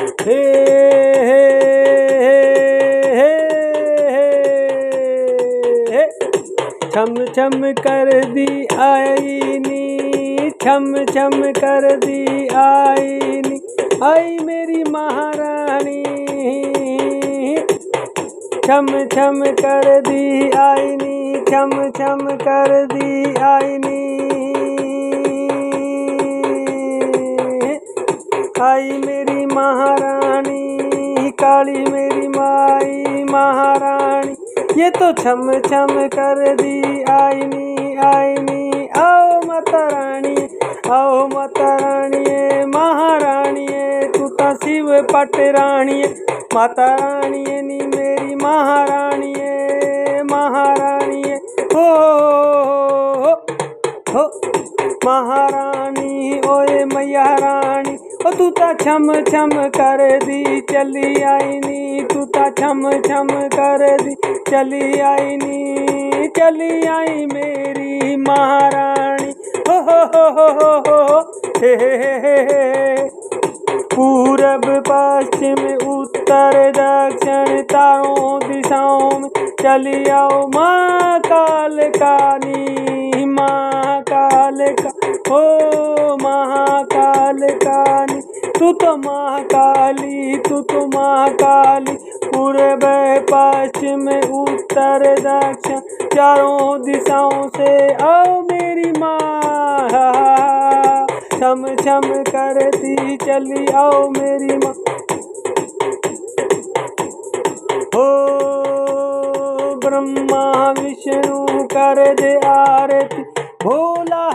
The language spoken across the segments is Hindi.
हे हे हे हे छम छम कर दी आईनी, छम छम कर दी आईनी, आई मेरी महारानी। छम छम कर दी आईनी, छम छम कर दी आईनी, आई मेरी महारानी, काली मेरी माई महारानी। ये तो छम छम कर दी आईनी आईनी। आओ माता रानी, आओ माता रानी महारानी, तू तो शिव पट रानी, माता रानी नी मेरी महारानी महारानी। हो हो महारानी ओए मैया रानी, ओ तू ता छम छम कर दी चली आईनी, तू ता छम छम कर दी चली आईनी, चली आई मेरी महारानी। हो हे पूरब पश्चिम उत्तर दक्षिण चारों दिशाओं में चली आओ माँ कालकानी, माँ कालका ओ महाकालकानी। तू तो महाकाली, तू तो महाकाली, पूरब पश्चिम उत्तर दक्षिण चारों दिशाओं से आओ मेरी माँ, छम छम करती चली आओ मेरी माँ। हो ब्रह्मा विष्णु कर दे आरती भोला,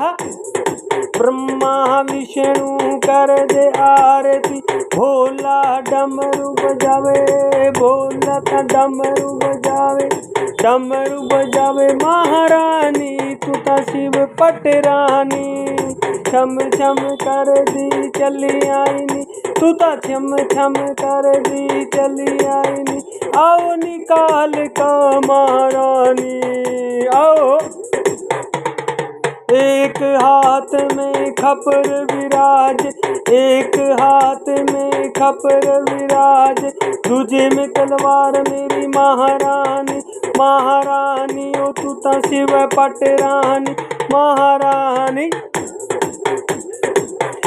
ब्रह्मा विष्णु कर दे आरती भोला, डमरू बजावे भोला का डमरू बजावे, डमरू बजावे महारानी, तू तो शिव पट रानी। छम छम कर दी चली आईनी, तू तो छम छम कर दी चली आईनी, आओ निकाल का महारानी आओ। एक हाथ में खपर विराज, एक हाथ में खपर विराज, दूजे में तलवार मेरी महारानी, महारानी ओ तू तो शिव पट रानी महारानी।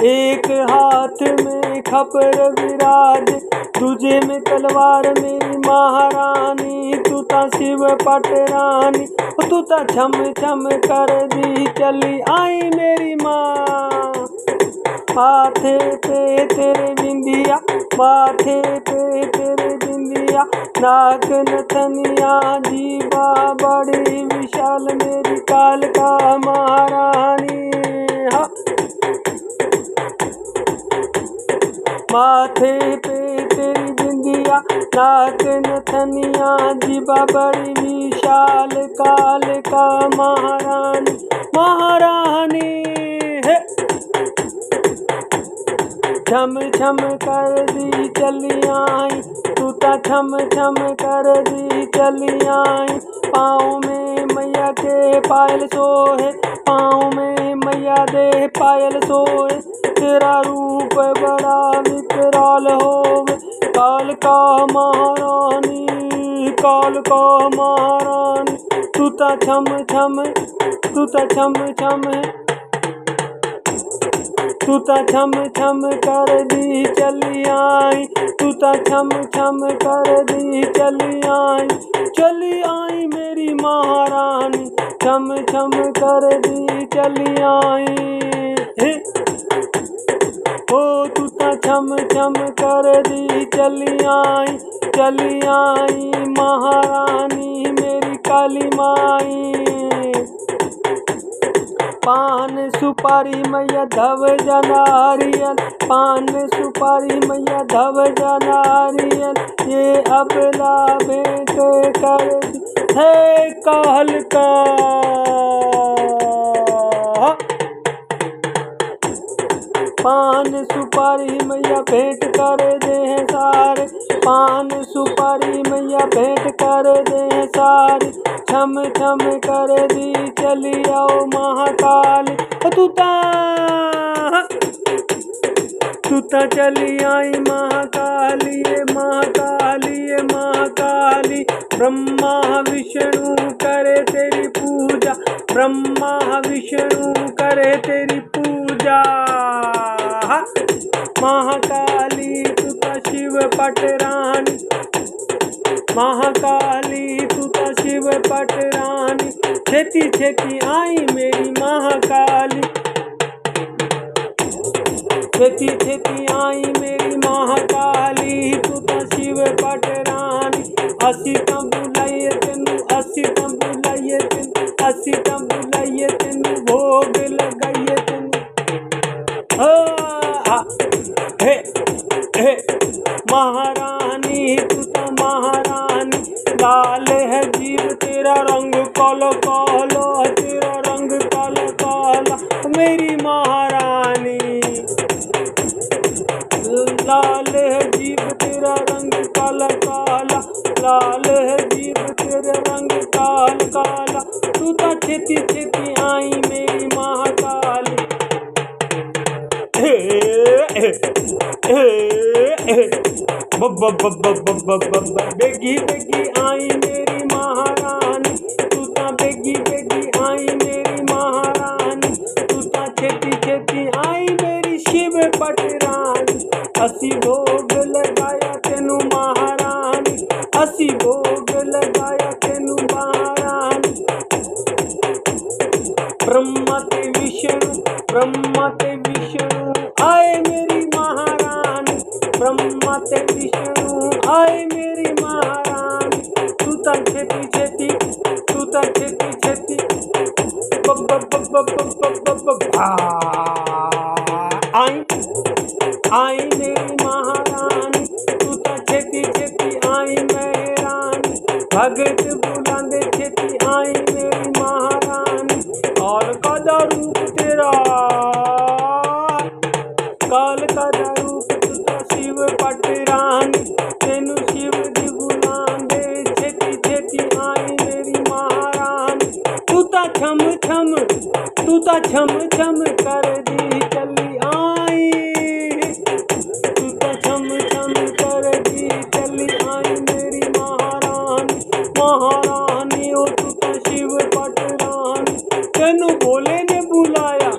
एक हाथ में खपर विराज, दूजे में तलवार मेरी महारानी, तू तो शिव पट रानी, तू तो छम छम कर दी चली आई मेरी माँ। माथे पे तेरे बिंदिया, माथे पे तेरे बिंदिया, नाक नथनिया, जीवा बड़ी विशाल मेरी कालका महारानी। माथे पे तेरी बिंदिया, नाक नथनिया, जीवा बड़ी विशाल कालका महारानी महारानी। है छम छम कर दी चली आई, तू ता छम छम कर दी चली आई। पाँव में मैया के पायल सोहे, पाँव में मैया दे पायल सोहे, तेरा रूप बड़ा विकराल होवे, काल का महारानी, काल का महारानी। तू ता छम छम, तू ता छम छम, तू ता छम छम कर दी चली आई, तू ता छम छम कर दी चली आई मेरी महारानी, छम छम कर दी चली आई। ओ तू ता छम छम कर दी चली आई महारानी मेरी काली माई। पान सुपारी मैया धव जनारियल, पान सुपारी मैया धव जनारियल, ये अबला भेंट कर दी है काल का। पान सुपारी मैया भेंट कर दे हैं सारे, पान सुपारी मैया भेंट कर दे हैं सारे, छम छम कर दी चली आओ महाकाली। तू ता तू ता चली आई महाकाली ये महाकाली ये महाकाली। ब्रह्मा विष्णु करे तेरी पूजा, ब्रह्मा विष्णु करे तेरी पूजा। महाकाली तू ता शिव पटरानी, महाकाली तू ता शिव पटरानी। छेती छेती आई मेरी महाकाली, छेती छेती आई मेरी महाकाली तू ता शिव पटरानी। असी तां बुलाइए तेनू, असी तां बुलाइए तेनू, असी तां बुलाइए तेनू, भोग लगाइए तेनू। हे हे महारानी तू ता महारानी। लाल है जीव तेरा रंग काला काला, तेरा रंग काला काला मेरी महारानी। लाल है जीव तेरा रंग काला काला, लाल है जीव तेरा रंग काला काला। तू ता छेती छेती आई मेरी महाकाली। बेगी बेगी आई मेरी महारानी, तू ता बेगी बेगी आई मेरी महारानी। तू ता छेती छेती आई मेरी शिव पटरानी। असी भोग लगाया तेनू महारानी, असी भोग लगाया तेनू महारानी। ब्रह्मा ते विष्णु, ब्रह्मा ते विष्णु आए मेरी महारानी, ब्रह्मा ते विष्णु आए मेरी महारानी। तू ता छेती छेती, तू ता छेती छेती आई आई मेरी महारानी। तू ता छेती छेती आई मेहरानी। भगत बुलांदे छेती आई मेरी महारानी। काल का रूप तेरा, काल का रूप तू ता शिव पटरानी। तेनू शिव दी बुलांदे छेती छेती आई मेरी महारानी। तू ता छम छम, तू ता छम छम कर दी चली आई, तू ता छम छम कर दी चली आई मेरी महारानी। महारानी ओ तू ता शिव पटरानी। तेनू भोले ने बुलाया,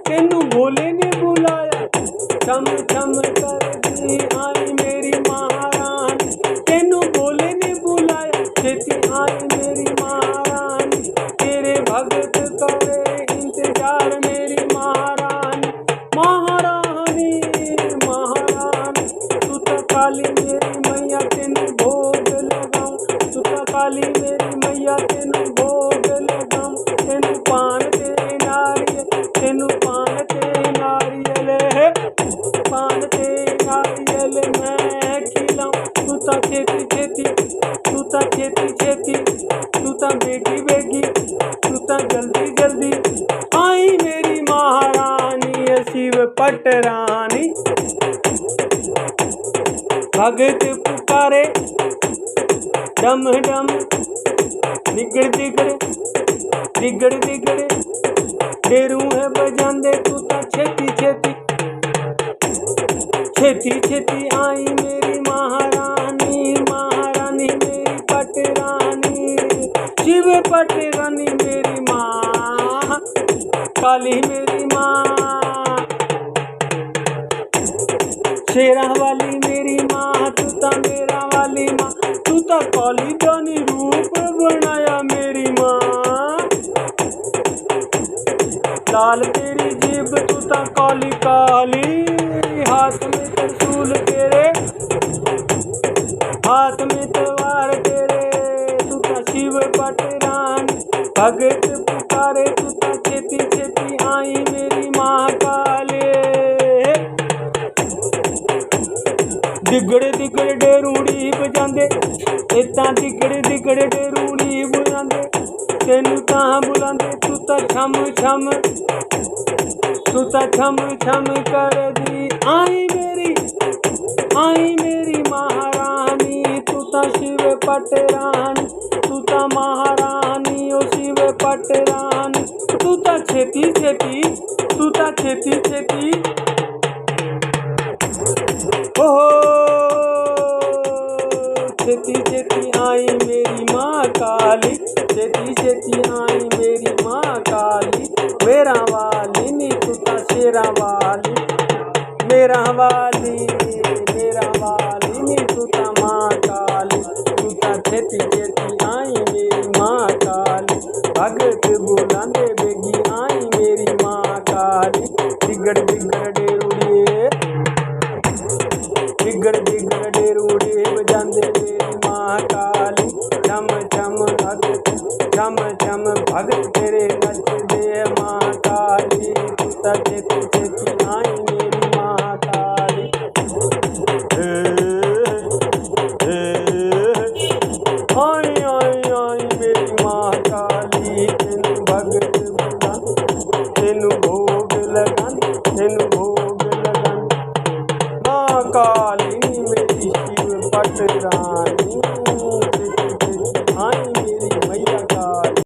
तेनू भोले ने बुलाया। छम छम कर दी आई मेरी महारानी। तेनू भोले ने बुलाया, छेती आई मेरी महारानी। तेरे भगत करे इंतजार मेरी महारानी। महारानी महारानी तू ता काली मेरी मैया तेनू भोग लगाऊं, तू ता काली मेरी मैया तेनू भोग लगाऊं। तेनू पान ते नारियल, तेनू पान ते नारियल है, पान ते नारियल मैं खिलाऊं। तू ता छेती छेती, तू ता छेती छेती, तू ता बेगी बेगी, तू ता जल्दी जल्दी आई मेरी महारानी शिव पटरानी। भगत पुकारे डम डम, दिगड़ दिगड़ दिगड़ दिगड़ डेरू है बजांदे। तू ता छेती छेती, छेती छेती आई मेरी महारानी। महारानी मेरी पटरानी, शिव पटरानी मेरी माँ, काली मेरी माँ। शेरा वाली मेरी माँ, तू ता मेरा वाली माँ। तू ता काली जानी रूप बनाया मेरी माँ। लाल तेरी जीभ तू ता काली काली। हाथ में त्रिशूल तेरे, हाथ में तलवार तेरे। तू ता शिव पटरानी। भगत पुकारे तू ता छेती छेती आई मेरी महाकाली। दिगड़े दिगड़े डेरूड़ी बजांदे, इत्तां दिगड़े दिगड़े डेरूड़ी बुलांदे। तेनू तां बुलांदे तू ता छम छम, तू ता छम छम कर दी आई मेरी महारानी। तू ता शिव पटरानी, तू ता महारानी ओ शिव पटरानी। तू ता छेती छेती, तू ता छेती छेती छेती छेती आई मेरी माँ काली, छेती छेती आई मेरी माँ काली, मेरा वाली नी तू ता शेरा वाली, मेरा वाली नी तू ता माँ काली, तू ता छेती छेती आई मेरी माँ काली, भगत बुलांदे बेगी आई मेरी माँ काली, बिगड़ बिगड़ डेरूड़िए, बिगड़ बिगड़ डेरूड़िए बजांदे मेरी माँ काली, छम छम भगत, छम छम भगत तेरे नचदे माँ काली, तू ता छेती छेती आई मेरी माँ काली। आई आई आई मेरी माँ काली, तेनू भगत बुला, तेनू भोग लगान, तेनू भोग लगान, माँ काली मेरी शिव पट रानी।